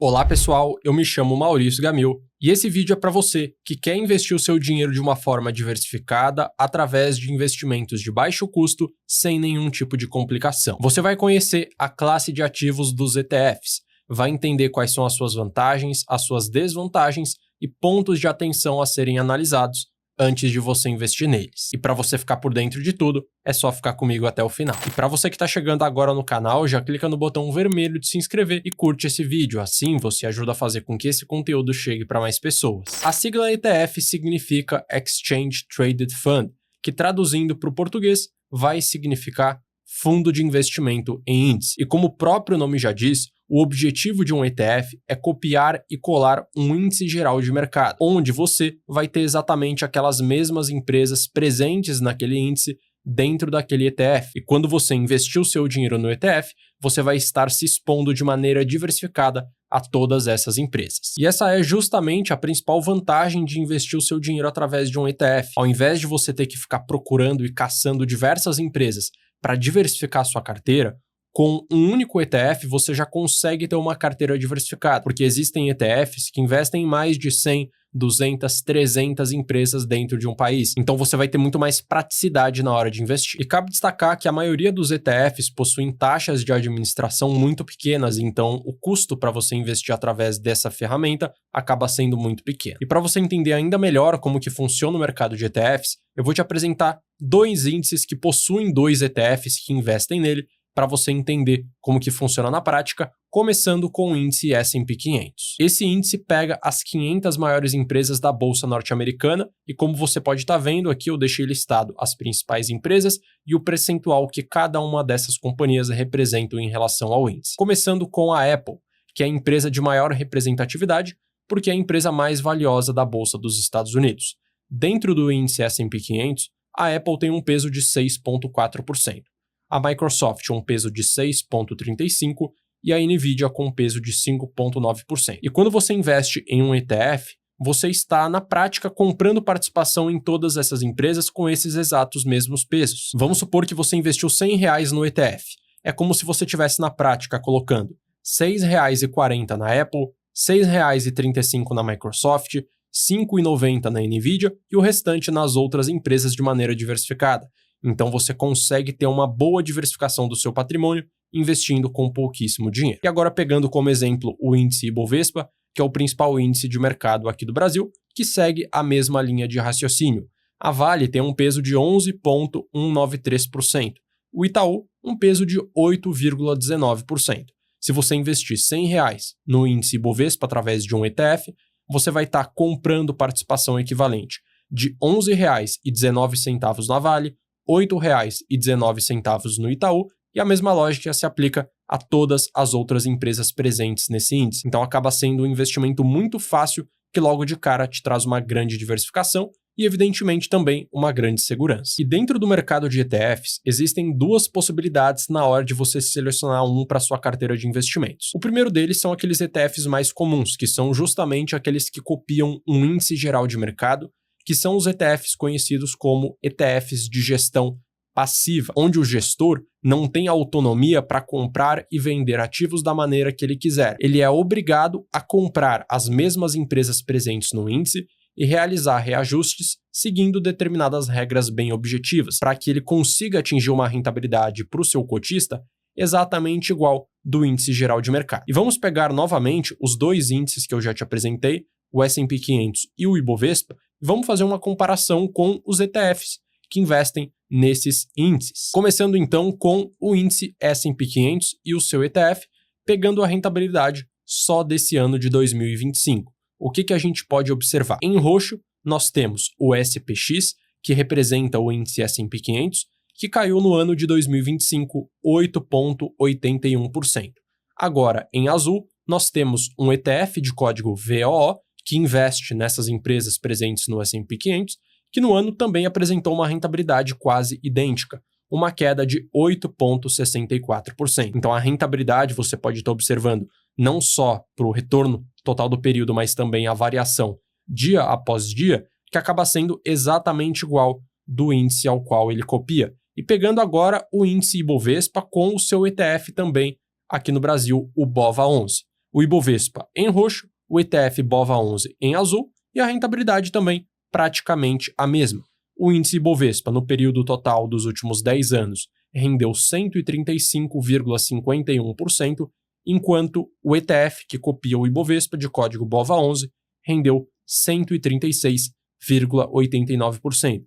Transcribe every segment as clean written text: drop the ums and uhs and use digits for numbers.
Olá pessoal, eu me chamo Maurício Gamil e esse vídeo é para você que quer investir o seu dinheiro de uma forma diversificada através de investimentos de baixo custo sem nenhum tipo de complicação. Você vai conhecer a classe de ativos dos ETFs, vai entender quais são as suas vantagens, as suas desvantagens e pontos de atenção a serem analisados antes de você investir neles. E para você ficar por dentro de tudo, é só ficar comigo até o final. E para você que está chegando agora no canal, já clica no botão vermelho de se inscrever e curte esse vídeo, assim você ajuda a fazer com que esse conteúdo chegue para mais pessoas. A sigla ETF significa Exchange Traded Fund, que traduzindo para o português vai significar fundo de investimento em índice. E como o próprio nome já diz, o objetivo de um ETF é copiar e colar um índice geral de mercado, onde você vai ter exatamente aquelas mesmas empresas presentes naquele índice dentro daquele ETF. E quando você investir o seu dinheiro no ETF, você vai estar se expondo de maneira diversificada a todas essas empresas. E essa é justamente a principal vantagem de investir o seu dinheiro através de um ETF. Ao invés de você ter que ficar procurando e caçando diversas empresas para diversificar sua carteira, com um único ETF você já consegue ter uma carteira diversificada, porque existem ETFs que investem em mais de 100, 200, 300 empresas dentro de um país. Então você vai ter muito mais praticidade na hora de investir. E cabe destacar que a maioria dos ETFs possuem taxas de administração muito pequenas, então o custo para você investir através dessa ferramenta acaba sendo muito pequeno. E para você entender ainda melhor como que funciona o mercado de ETFs, eu vou te apresentar dois índices que possuem dois ETFs que investem nele, para você entender como que funciona na prática, começando com o índice S&P 500. Esse índice pega as 500 maiores empresas da bolsa norte-americana e como você pode estar vendo aqui, eu deixei listado as principais empresas e o percentual que cada uma dessas companhias representam em relação ao índice. Começando com a Apple, que é a empresa de maior representatividade, porque é a empresa mais valiosa da bolsa dos Estados Unidos. Dentro do índice S&P 500, a Apple tem um peso de 6,4%. A Microsoft um peso de 6,35% e a Nvidia com um peso de 5,9%. E quando você investe em um ETF, você está, na prática, comprando participação em todas essas empresas com esses exatos mesmos pesos. Vamos supor que você investiu R$100 no ETF. É como se você estivesse, na prática, colocando R$6,40 na Apple, R$6,35 na Microsoft, R$5,90 na Nvidia e o restante nas outras empresas de maneira diversificada. Então você consegue ter uma boa diversificação do seu patrimônio investindo com pouquíssimo dinheiro. E agora pegando como exemplo o índice Ibovespa, que é o principal índice de mercado aqui do Brasil, que segue a mesma linha de raciocínio. A Vale tem um peso de 11,193%. O Itaú, um peso de 8,19%. Se você investir R$100 no índice Ibovespa através de um ETF, você vai estar comprando participação equivalente de R$11,19 na Vale, R$8,19 no Itaú, e a mesma lógica se aplica a todas as outras empresas presentes nesse índice. Então acaba sendo um investimento muito fácil que logo de cara te traz uma grande diversificação e evidentemente também uma grande segurança. E dentro do mercado de ETFs, existem duas possibilidades na hora de você selecionar um para sua carteira de investimentos. O primeiro deles são aqueles ETFs mais comuns, que são justamente aqueles que copiam um índice geral de mercado, que são os ETFs conhecidos como ETFs de gestão passiva, onde o gestor não tem autonomia para comprar e vender ativos da maneira que ele quiser. Ele é obrigado a comprar as mesmas empresas presentes no índice e realizar reajustes seguindo determinadas regras bem objetivas, para que ele consiga atingir uma rentabilidade para o seu cotista exatamente igual do índice geral de mercado. E vamos pegar novamente os dois índices que eu já te apresentei, o S&P 500 e o Ibovespa, e vamos fazer uma comparação com os ETFs que investem nesses índices. Começando então com o índice S&P 500 e o seu ETF, pegando a rentabilidade só desse ano de 2025. O que a gente pode observar? Em roxo, nós temos o SPX, que representa o índice S&P 500, que caiu no ano de 2025 8,81%. Agora, em azul, nós temos um ETF de código VOO, que investe nessas empresas presentes no S&P 500, que no ano também apresentou uma rentabilidade quase idêntica, uma queda de 8,64%. Então a rentabilidade você pode estar observando não só para o retorno total do período, mas também a variação dia após dia, que acaba sendo exatamente igual do índice ao qual ele copia. E pegando agora o índice Ibovespa com o seu ETF também aqui no Brasil, o BOVA11. O Ibovespa em roxo, o ETF BOVA11 em azul e a rentabilidade também praticamente a mesma. O índice Ibovespa no período total dos últimos 10 anos rendeu 135,51%, enquanto o ETF que copia o Ibovespa de código BOVA11 rendeu 136,89%.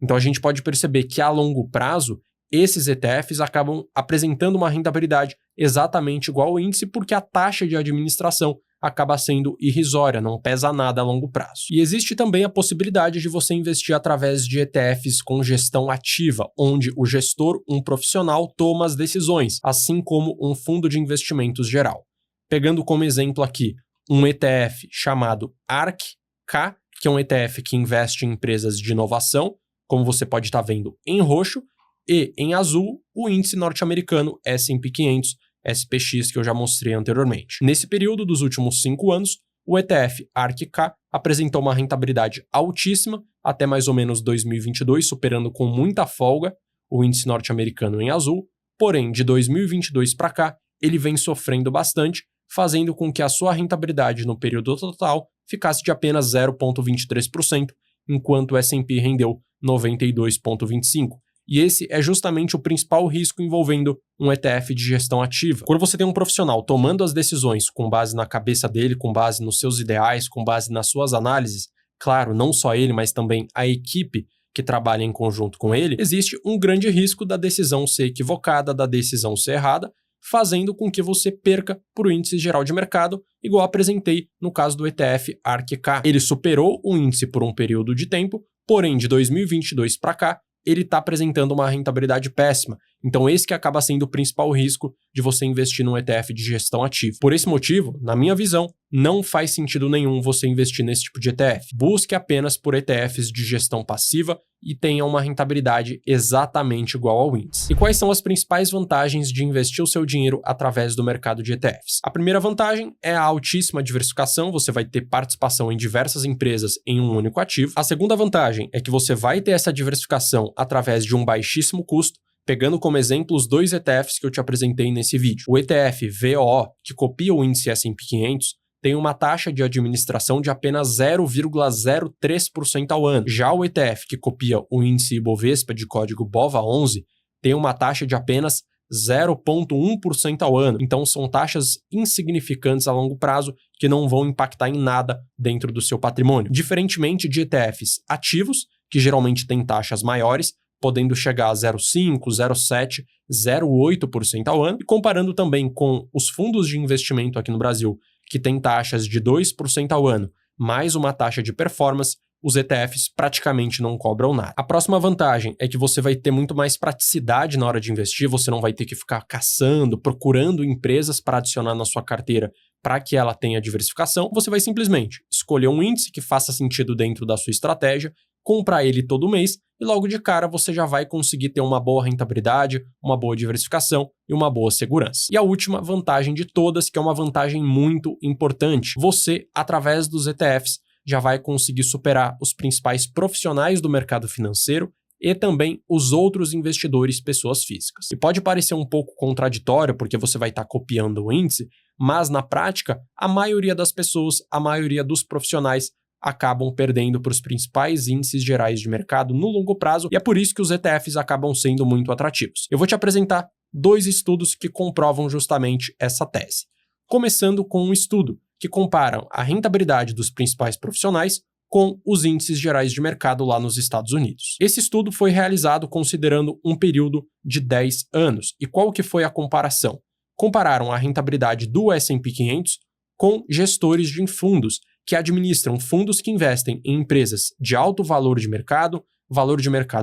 Então a gente pode perceber que a longo prazo esses ETFs acabam apresentando uma rentabilidade exatamente igual ao índice porque a taxa de administração acaba sendo irrisória, não pesa nada a longo prazo. E existe também a possibilidade de você investir através de ETFs com gestão ativa, onde o gestor, um profissional, toma as decisões, assim como um fundo de investimentos geral. Pegando como exemplo aqui um ETF chamado ARK-K, que é um ETF que investe em empresas de inovação, como você pode estar vendo em roxo, e em azul o índice norte-americano S&P 500, SPX, que eu já mostrei anteriormente. Nesse período dos últimos 5 anos, o ETF ARK-K apresentou uma rentabilidade altíssima até mais ou menos 2022, superando com muita folga o índice norte-americano em azul, porém de 2022 para cá ele vem sofrendo bastante, fazendo com que a sua rentabilidade no período total ficasse de apenas 0,23%, enquanto o S&P rendeu 92,25%. E esse é justamente o principal risco envolvendo um ETF de gestão ativa. Quando você tem um profissional tomando as decisões com base na cabeça dele, com base nos seus ideais, com base nas suas análises, claro, não só ele, mas também a equipe que trabalha em conjunto com ele, existe um grande risco da decisão ser equivocada, da decisão ser errada, fazendo com que você perca para o índice geral de mercado, igual apresentei no caso do ETF ARK-K. Ele superou o índice por um período de tempo, porém de 2022 para cá, ele está apresentando uma rentabilidade péssima. Então esse que acaba sendo o principal risco de você investir num ETF de gestão ativa. Por esse motivo, na minha visão, não faz sentido nenhum você investir nesse tipo de ETF. Busque apenas por ETFs de gestão passiva e tenha uma rentabilidade exatamente igual ao índice. E quais são as principais vantagens de investir o seu dinheiro através do mercado de ETFs? A primeira vantagem é a altíssima diversificação, você vai ter participação em diversas empresas em um único ativo. A segunda vantagem é que você vai ter essa diversificação através de um baixíssimo custo, pegando como exemplo os 2 ETFs que eu te apresentei nesse vídeo. O ETF VOO, que copia o índice S&P 500, tem uma taxa de administração de apenas 0,03% ao ano. Já o ETF que copia o índice Ibovespa de código BOVA11 tem uma taxa de apenas 0,1% ao ano. Então são taxas insignificantes a longo prazo que não vão impactar em nada dentro do seu patrimônio. Diferentemente de ETFs ativos, que geralmente têm taxas maiores, podendo chegar a 0,5%, 0,7%, 0,8% ao ano, e comparando também com os fundos de investimento aqui no Brasil, que têm taxas de 2% ao ano, mais uma taxa de performance, os ETFs praticamente não cobram nada. A próxima vantagem é que você vai ter muito mais praticidade na hora de investir, você não vai ter que ficar caçando, procurando empresas para adicionar na sua carteira para que ela tenha diversificação, você vai simplesmente escolher um índice que faça sentido dentro da sua estratégia, comprar ele todo mês e logo de cara você já vai conseguir ter uma boa rentabilidade, uma boa diversificação e uma boa segurança. E a última vantagem de todas, que é uma vantagem muito importante, você, através dos ETFs, já vai conseguir superar os principais profissionais do mercado financeiro e também os outros investidores, pessoas físicas. E pode parecer um pouco contraditório, porque você vai estar copiando o índice, mas na prática, a maioria das pessoas, a maioria dos profissionais acabam perdendo para os principais índices gerais de mercado no longo prazo, e é por isso que os ETFs acabam sendo muito atrativos. Eu vou te apresentar 2 estudos que comprovam justamente essa tese. Começando com um estudo que comparam a rentabilidade dos principais profissionais com os índices gerais de mercado lá nos Estados Unidos. Esse estudo foi realizado considerando um período de 10 anos. E qual que foi a comparação? Compararam a rentabilidade do S&P 500 com gestores de fundos que administram fundos que investem em empresas de alto valor de mercado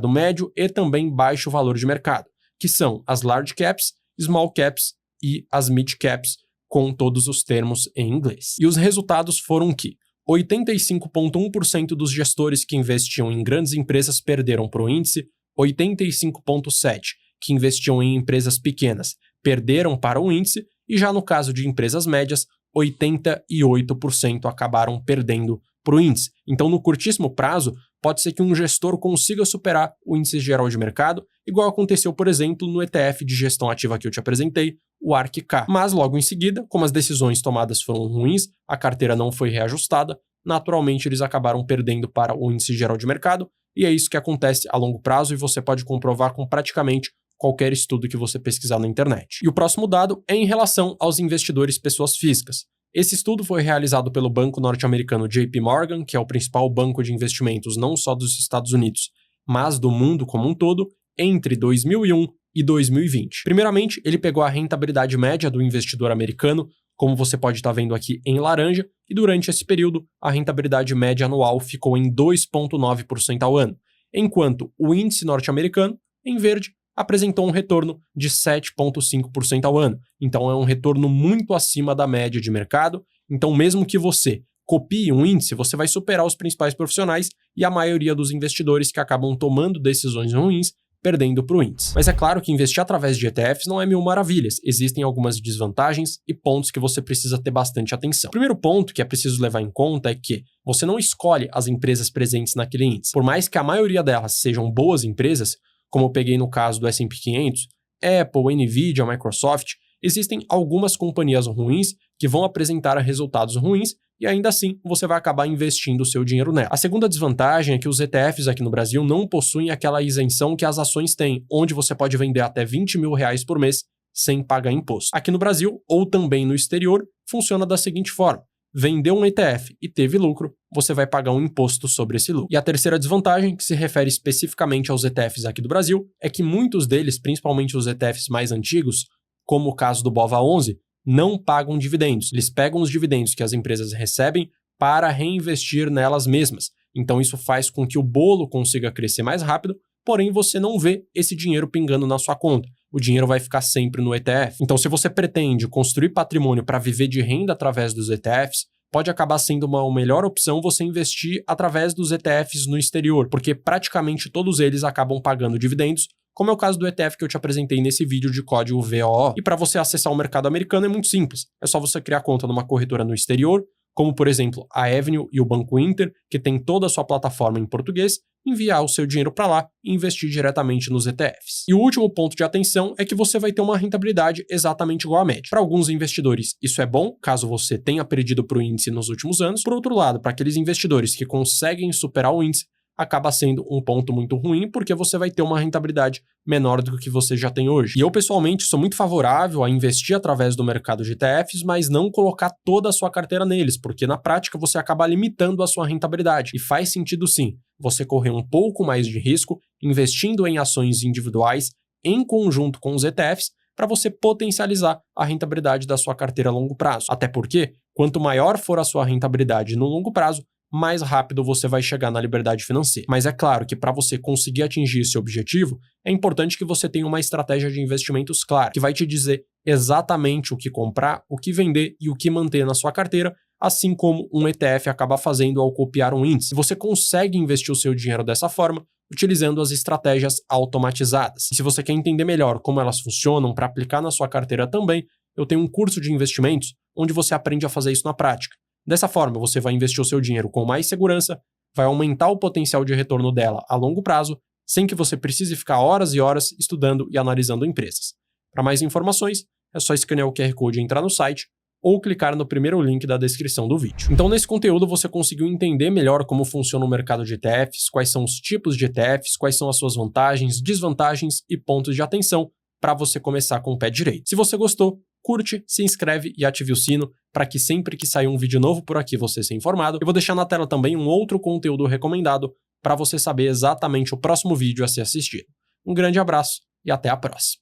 médio e também baixo valor de mercado, que são as large caps, small caps e as mid caps, com todos os termos em inglês. E os resultados foram que 85,1% dos gestores que investiam em grandes empresas perderam para o índice, 85,7% que investiam em empresas pequenas perderam para o índice, e já no caso de empresas médias, 88% acabaram perdendo para o índice. Então, no curtíssimo prazo, pode ser que um gestor consiga superar o índice geral de mercado, igual aconteceu, por exemplo, no ETF de gestão ativa que eu te apresentei, o ARK-K. Mas logo em seguida, como as decisões tomadas foram ruins, a carteira não foi reajustada, naturalmente eles acabaram perdendo para o índice geral de mercado, e é isso que acontece a longo prazo e você pode comprovar com praticamente qualquer estudo que você pesquisar na internet. E o próximo dado é em relação aos investidores pessoas físicas. Esse estudo foi realizado pelo banco norte-americano JP Morgan, que é o principal banco de investimentos não só dos Estados Unidos, mas do mundo como um todo, entre 2001 e 2020. Primeiramente, ele pegou a rentabilidade média do investidor americano, como você pode estar vendo aqui em laranja, e durante esse período, a rentabilidade média anual ficou em 2,9% ao ano, enquanto o índice norte-americano, em verde, apresentou um retorno de 7,5% ao ano. Então é um retorno muito acima da média de mercado. Então mesmo que você copie um índice, você vai superar os principais profissionais e a maioria dos investidores que acabam tomando decisões ruins, perdendo para o índice. Mas é claro que investir através de ETFs não é mil maravilhas. Existem algumas desvantagens e pontos que você precisa ter bastante atenção. O primeiro ponto que é preciso levar em conta é que você não escolhe as empresas presentes naquele índice. Por mais que a maioria delas sejam boas empresas, como eu peguei no caso do S&P 500, Apple, Nvidia, Microsoft, existem algumas companhias ruins que vão apresentar resultados ruins e ainda assim você vai acabar investindo o seu dinheiro nela. A segunda desvantagem é que os ETFs aqui no Brasil não possuem aquela isenção que as ações têm, onde você pode vender até R$20 mil por mês sem pagar imposto. Aqui no Brasil, ou também no exterior, funciona da seguinte forma. Vendeu um ETF e teve lucro, você vai pagar um imposto sobre esse lucro. E a terceira desvantagem, que se refere especificamente aos ETFs aqui do Brasil, é que muitos deles, principalmente os ETFs mais antigos, como o caso do BOVA11, não pagam dividendos. Eles pegam os dividendos que as empresas recebem para reinvestir nelas mesmas. Então isso faz com que o bolo consiga crescer mais rápido, porém você não vê esse dinheiro pingando na sua conta. O dinheiro vai ficar sempre no ETF. Então, se você pretende construir patrimônio para viver de renda através dos ETFs, pode acabar sendo uma melhor opção você investir através dos ETFs no exterior, porque praticamente todos eles acabam pagando dividendos, como é o caso do ETF que eu te apresentei nesse vídeo de código VOO. E para você acessar o mercado americano é muito simples. É só você criar conta numa corretora no exterior, como por exemplo a Avenue e o Banco Inter, que tem toda a sua plataforma em português, enviar o seu dinheiro para lá e investir diretamente nos ETFs. E o último ponto de atenção é que você vai ter uma rentabilidade exatamente igual à média. Para alguns investidores, isso é bom, caso você tenha perdido para o índice nos últimos anos. Por outro lado, para aqueles investidores que conseguem superar o índice, acaba sendo um ponto muito ruim, porque você vai ter uma rentabilidade menor do que você já tem hoje. E eu, pessoalmente, sou muito favorável a investir através do mercado de ETFs, mas não colocar toda a sua carteira neles, porque na prática você acaba limitando a sua rentabilidade. E faz sentido sim, você correr um pouco mais de risco, investindo em ações individuais, em conjunto com os ETFs, para você potencializar a rentabilidade da sua carteira a longo prazo. Até porque, quanto maior for a sua rentabilidade no longo prazo, mais rápido você vai chegar na liberdade financeira. Mas é claro que para você conseguir atingir esse objetivo, é importante que você tenha uma estratégia de investimentos clara, que vai te dizer exatamente o que comprar, o que vender e o que manter na sua carteira, assim como um ETF acaba fazendo ao copiar um índice. Você consegue investir o seu dinheiro dessa forma, utilizando as estratégias automatizadas. E se você quer entender melhor como elas funcionam para aplicar na sua carteira também, eu tenho um curso de investimentos onde você aprende a fazer isso na prática. Dessa forma, você vai investir o seu dinheiro com mais segurança, vai aumentar o potencial de retorno dela a longo prazo, sem que você precise ficar horas e horas estudando e analisando empresas. Para mais informações, é só escanear o QR Code e entrar no site, ou clicar no primeiro link da descrição do vídeo. Então, nesse conteúdo, você conseguiu entender melhor como funciona o mercado de ETFs, quais são os tipos de ETFs, quais são as suas vantagens, desvantagens e pontos de atenção para você começar com o pé direito. Se você gostou, curte, se inscreve e ative o sino para que sempre que sair um vídeo novo por aqui você seja informado. Eu vou deixar na tela também um outro conteúdo recomendado para você saber exatamente o próximo vídeo a ser assistido. Um grande abraço e até a próxima.